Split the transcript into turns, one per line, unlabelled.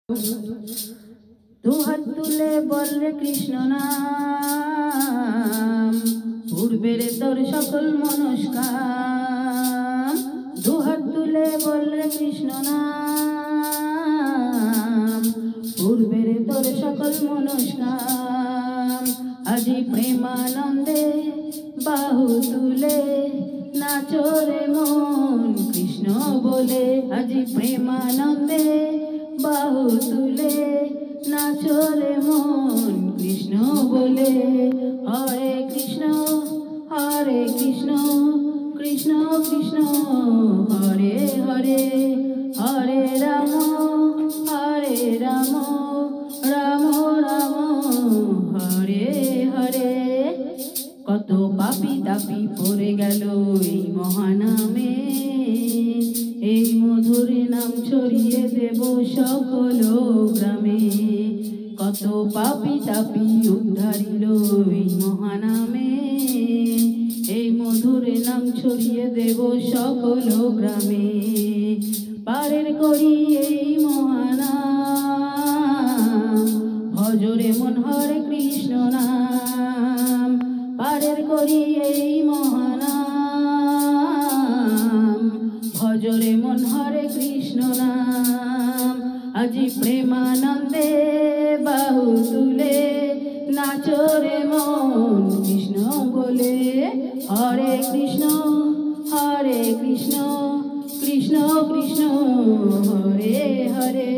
तू हाथ तुले बोल रे कृष्ण नाम पूर्वे रे तोर सकल मनस्काम। दु हाथ तुले बोल रे कृष्ण नाम पूर्वे रे तोर सकल मनस्काम। আজি प्रेमानंदे बाहु तुले नाचो रे मन कृष्ण बोले। আজি प्रेमानंदे बाहु तुले नाचो रे मन कृष्ण बोले। हरे कृष्ण कृष्ण कृष्ण हरे हरे, हरे राम राम राम हरे हरे। कत पापी तापी पड़े गेल এই মহানামে, এই মধুর নাম ছড়িয়ে দেব সকল গ্রামে। কত পাপি তাপি উদ্ধারিল এই মহানামে, এই মধুর নাম ছড়িয়ে দেব সকল গ্রামে। পারের করি এই মহানাম ভজরে মন হরে কৃষ্ণ নাম। পারের করি এই মহানাম ভজরে মন হরে কৃষ্ণ নাম। আজি প্রেমানন্দে বাহু তুলে নাচো রে মন কৃষ্ণ বলে। হরে কৃষ্ণ কৃষ্ণ কৃষ্ণ হরে হরে।